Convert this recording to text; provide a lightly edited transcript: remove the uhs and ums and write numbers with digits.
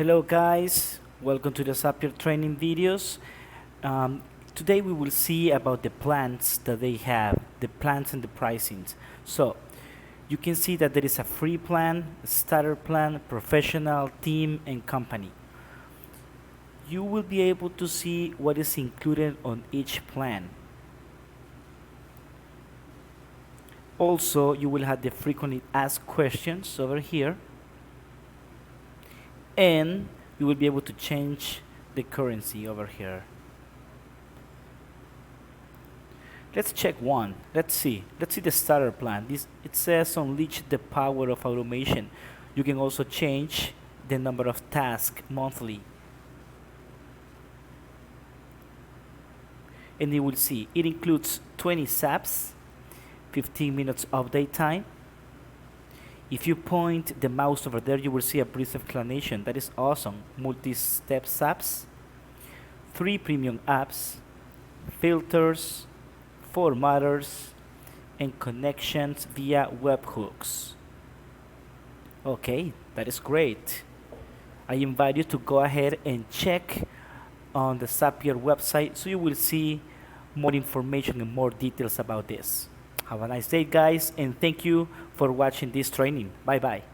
Hello guys, welcome to the Zapier training videos. Today we will see about the plans that they have, the plans and the pricings. So you can see that there is a free plan, a starter plan, professional, team and company. You will be able to see what is included on each plan. Also, you will have the frequently asked questions over here. And you will be able to change the currency over here. Let's check one. Let's see the starter plan. It says unleash the power of automation. You can also change the number of tasks monthly. And you will see it includes 20 SAPs, 15 minutes update time. If you point the mouse over there, you will see a brief explanation. That is awesome. Multi-step apps, 3 premium apps, filters, formatters, and connections via webhooks. Okay, that is great. I invite you to go ahead and check on the Zapier website so you will see more information and more details about this. Have a nice day, guys, and thank you for watching this training. Bye-bye.